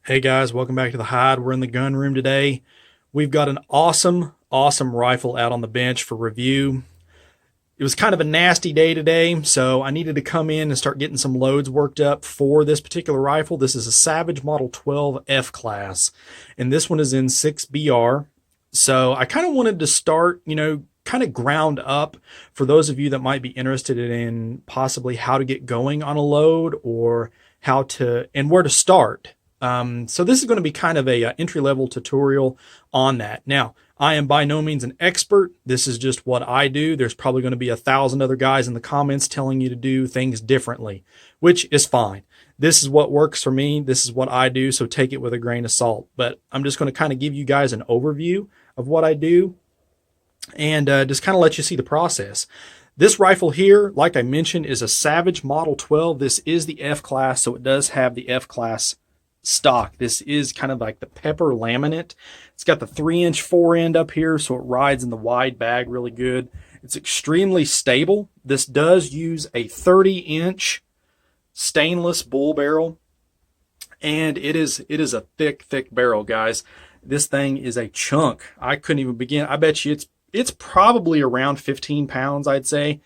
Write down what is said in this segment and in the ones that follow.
Hey guys, welcome back to the hide. We're in the gun room today. We've got an awesome rifle out on the bench for review. It was kind of a nasty day today, so I needed to come in and start getting some loads worked up for this particular rifle. This is a Savage Model 12 F class, and this one is in 6BR. So I kind of wanted to start, kind of ground up for those of you that might be interested in possibly how to get going on a load or how to and where to start. So this is going to be kind of a entry-level tutorial on that. Now, I am by no means an expert. This is just what I do. There's probably going to be 1,000 other guys in the comments telling you to do things differently, which is fine. This is what works for me. This is what I do, so take it with a grain of salt. But I'm just going to kind of give you guys an overview of what I do and just kind of let you see the process. This rifle here, like I mentioned, is a Savage Model 12. This is the F class, so it does have the F class stock. This is kind of like the pepper laminate. It's got the 3-inch forend up here, so it rides in the wide bag really good. It's extremely stable. This does use a 30-inch stainless bull barrel, and it is a thick barrel, guys. This thing is a chunk. I couldn't even begin. I bet you it's probably around 15 pounds, I'd say.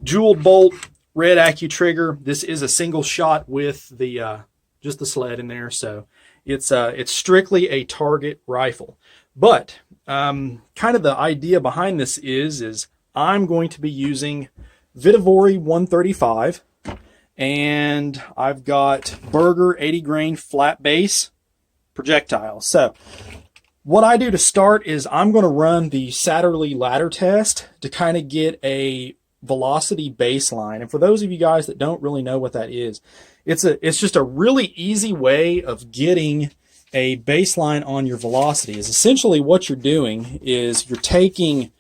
Jeweled bolt, red accu trigger. This is a single shot with the just the sled in there, so it's strictly a target rifle. But kind of the idea behind this is I'm going to be using Vitavori 135, and I've got Berger 80 grain flat base projectile. So what I do to start is I'm going to run the Satterlee ladder test to kind of get a velocity baseline. And for those of you guys that don't really know what that is, it's just a really easy way of getting a baseline on your velocity. Is essentially what you're doing is you're taking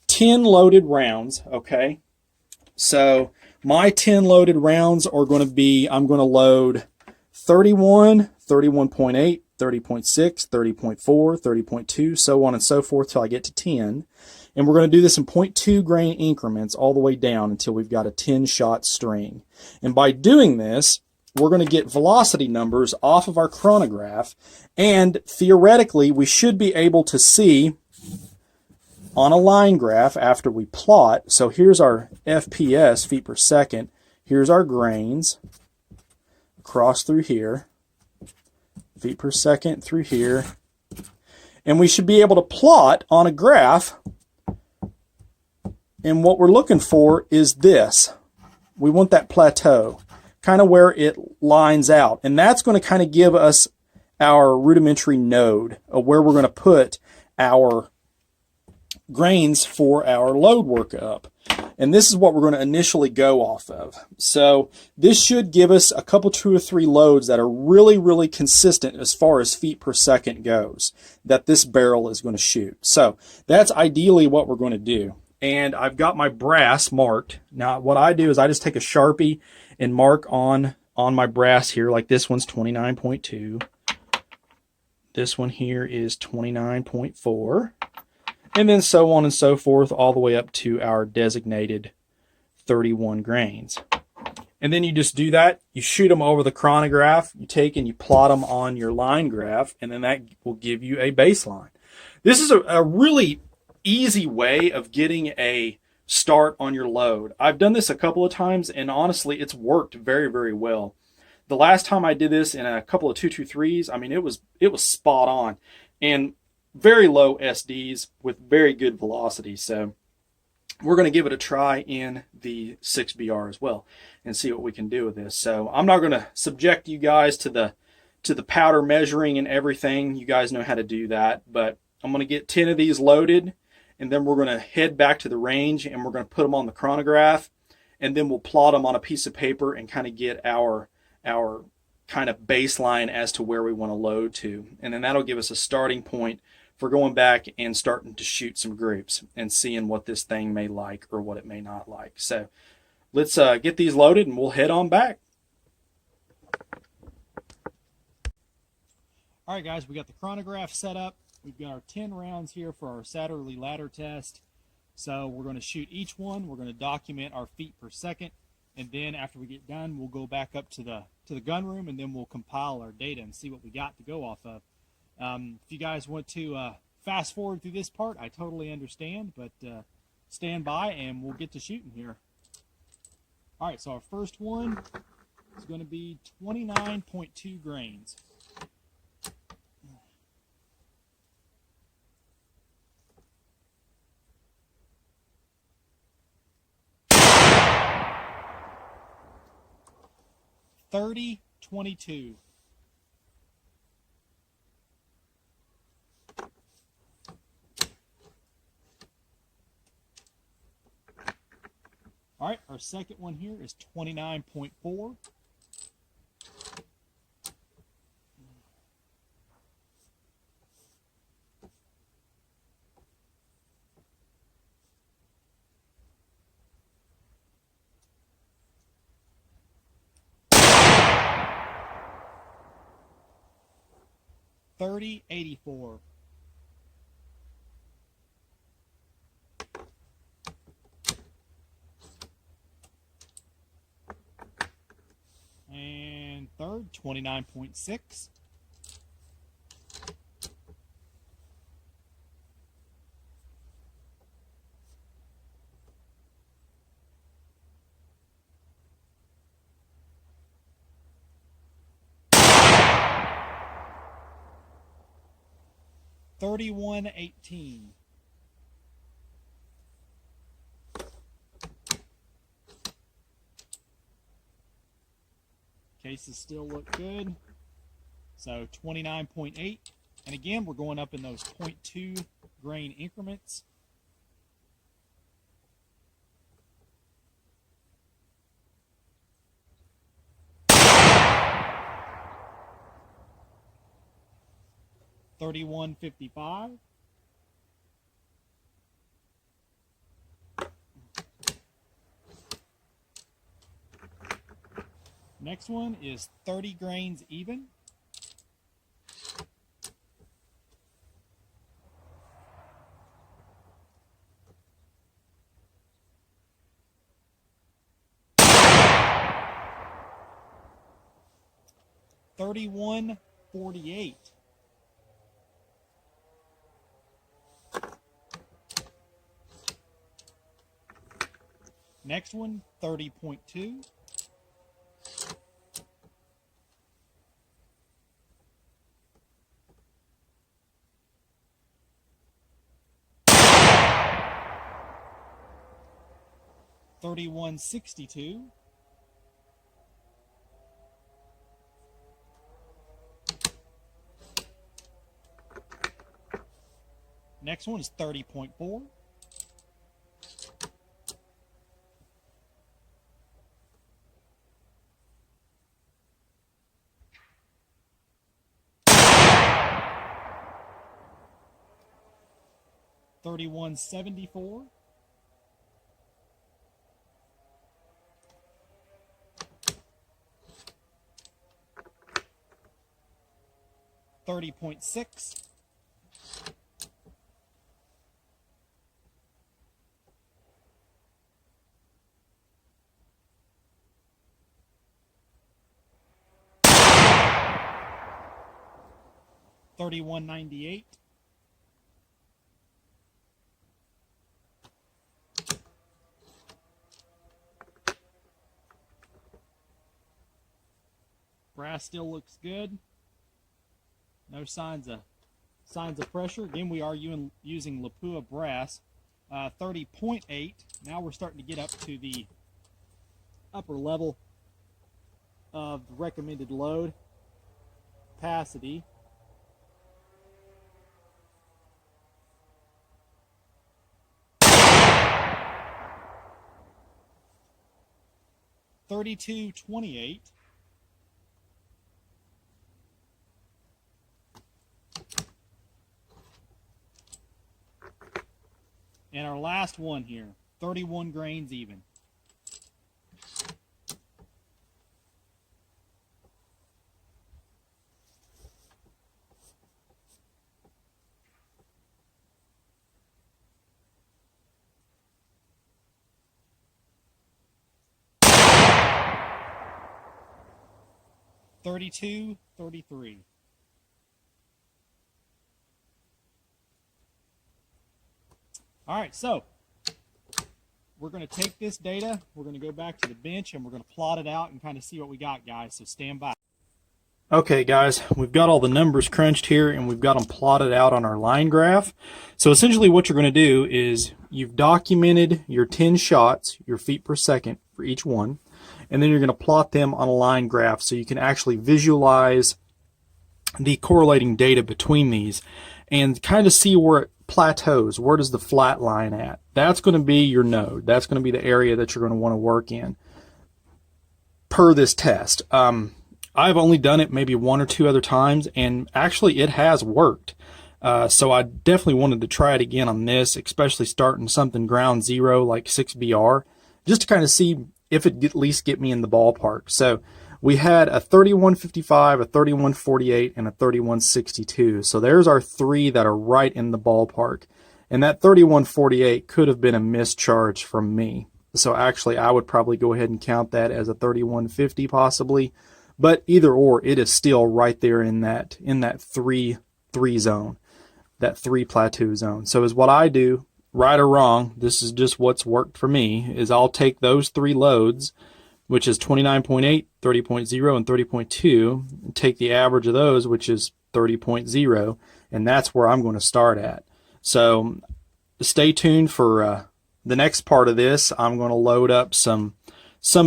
10 loaded rounds, okay? So my 10 loaded rounds are going to be, I'm going to load 31, 31.8, 30.6, 30.4, 30.2, so on and so forth till I get to 10. And we're going to do this in 0.2 grain increments all the way down until we've got a 10-shot string. And by doing this, we're going to get velocity numbers off of our chronograph, and theoretically, we should be able to see on a line graph after we plot. So here's our FPS, feet per second. Here's our grains across through here, feet per second through here. And we should be able to plot on a graph. And what we're looking for is this. We want that plateau, kind of where it lines out. And that's going to kind of give us our rudimentary node of where we're going to put our grains for our load workup. And this is what we're going to initially go off of. So this should give us a couple, 2 or 3 loads that are really consistent as far as feet per second goes that this barrel is going to shoot. So that's ideally what we're going to do. And I've got my brass marked. Now what I do is I just take a Sharpie and mark on my brass here. Like this one's 29.2. This one here is 29.4. And then so on and so forth all the way up to our designated 31 grains. And then you just do that. You shoot them over the chronograph. You take and you plot them on your line graph, and then that will give you a baseline. This is a really easy way of getting a start on your load. I've done this a couple of times, and honestly, it's worked very well. The last time I did this in a couple of 223s, I mean, it was spot on, and very low SDs with very good velocity. So we're going to give it a try in the 6BR as well and see what we can do with this. So I'm not going to subject you guys to the powder measuring and everything. You guys know how to do that, but I'm going to get 10 of these loaded, and then we're going to head back to the range and we're going to put them on the chronograph, and then we'll plot them on a piece of paper and kind of get our kind of baseline as to where we want to load to. And then that'll give us a starting point for going back and starting to shoot some groups and seeing what this thing may like or what it may not like. So let's get these loaded and we'll head on back. All right, guys, we got the chronograph set up. We've got our 10 rounds here for our Satterlee ladder test. So we're going to shoot each one. We're going to document our feet per second. And then after we get done, we'll go back up to the gun room, and then we'll compile our data and see what we got to go off of. If you guys want to fast forward through this part, I totally understand, but stand by and we'll get to shooting here. All right, so our first one is going to be 29.2 grains. $30.22. All right, our second one here is 29.4. $30.84. And third, 29.6. $31.18. Cases still look good. So 29.8. And again, we're going up in those 0.2 grain increments. $31.55. Next one is 30 grains even. $31.48. Next one, 30.2. $31.62. Next one is 30.4. $31.74. $30.6. $31.98. Brass still looks good. No signs of pressure. Again, we are using Lapua brass. 30.8. Now we're starting to get up to the upper level of the recommended load capacity. $32.28. And our last one here, 31 grains even. 32, 33. All right, so we're going to take this data, we're going to go back to the bench, and we're going to plot it out and kind of see what we got, guys, so stand by. Okay, guys, we've got all the numbers crunched here, and we've got them plotted out on our line graph. So essentially what you're going to do is you've documented your 10 shots, your feet per second for each one, and then you're going to plot them on a line graph so you can actually visualize the correlating data between these and kind of see where it plateaus. Where does the flat line at? That's going to be your node. That's going to be the area that you're going to want to work in per this test. I've only done it maybe one or two other times, and actually it has worked. So I definitely wanted to try it again on this, especially starting something ground zero like 6BR, just to kind of see if it at least get me in the ballpark. So we had a 3155, a 3148, and a 3162. So there's our three that are right in the ballpark. And that 3148 could have been a mischarge from me. So actually I would probably go ahead and count that as a 3150 possibly. But either or, it is still right there in that three zone, that 3 plateau zone. So is what I do, right or wrong, this is just what's worked for me, is I'll take those 3 loads, which is 29.8, 30.0, and 30.2, and take the average of those, which is 30.0, and that's where I'm going to start at. So stay tuned for the next part of this. I'm going to load up some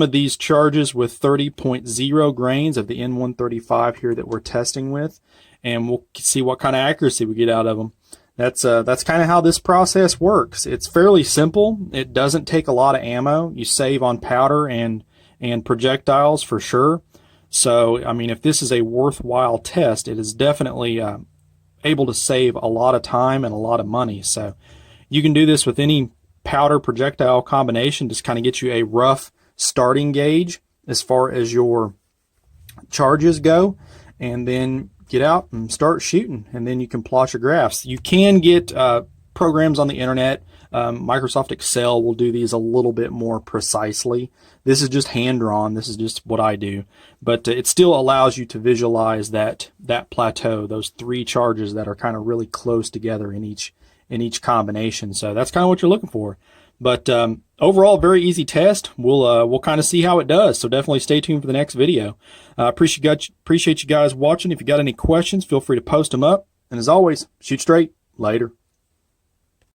of these charges with 30.0 grains of the N135 here that we're testing with, and we'll see what kind of accuracy we get out of them. That's kind of how this process works. It's fairly simple. It doesn't take a lot of ammo. You save on powder and projectiles for sure. So, I mean, if this is a worthwhile test, it is definitely able to save a lot of time and a lot of money. So you can do this with any powder projectile combination. Just kind of get you a rough starting gauge as far as your charges go, and then get out and start shooting, and then you can plot your graphs. You can get programs on the internet. Microsoft Excel will do these a little bit more precisely. This is just hand drawn. This is just what I do, but it still allows you to visualize that plateau, those 3 charges that are kind of really close together in each combination. So that's kind of what you're looking for. But overall, very easy test. We'll kind of see how it does. So definitely stay tuned for the next video. Appreciate you guys watching. If you got any questions, feel free to post them up. And as always, shoot straight. Later.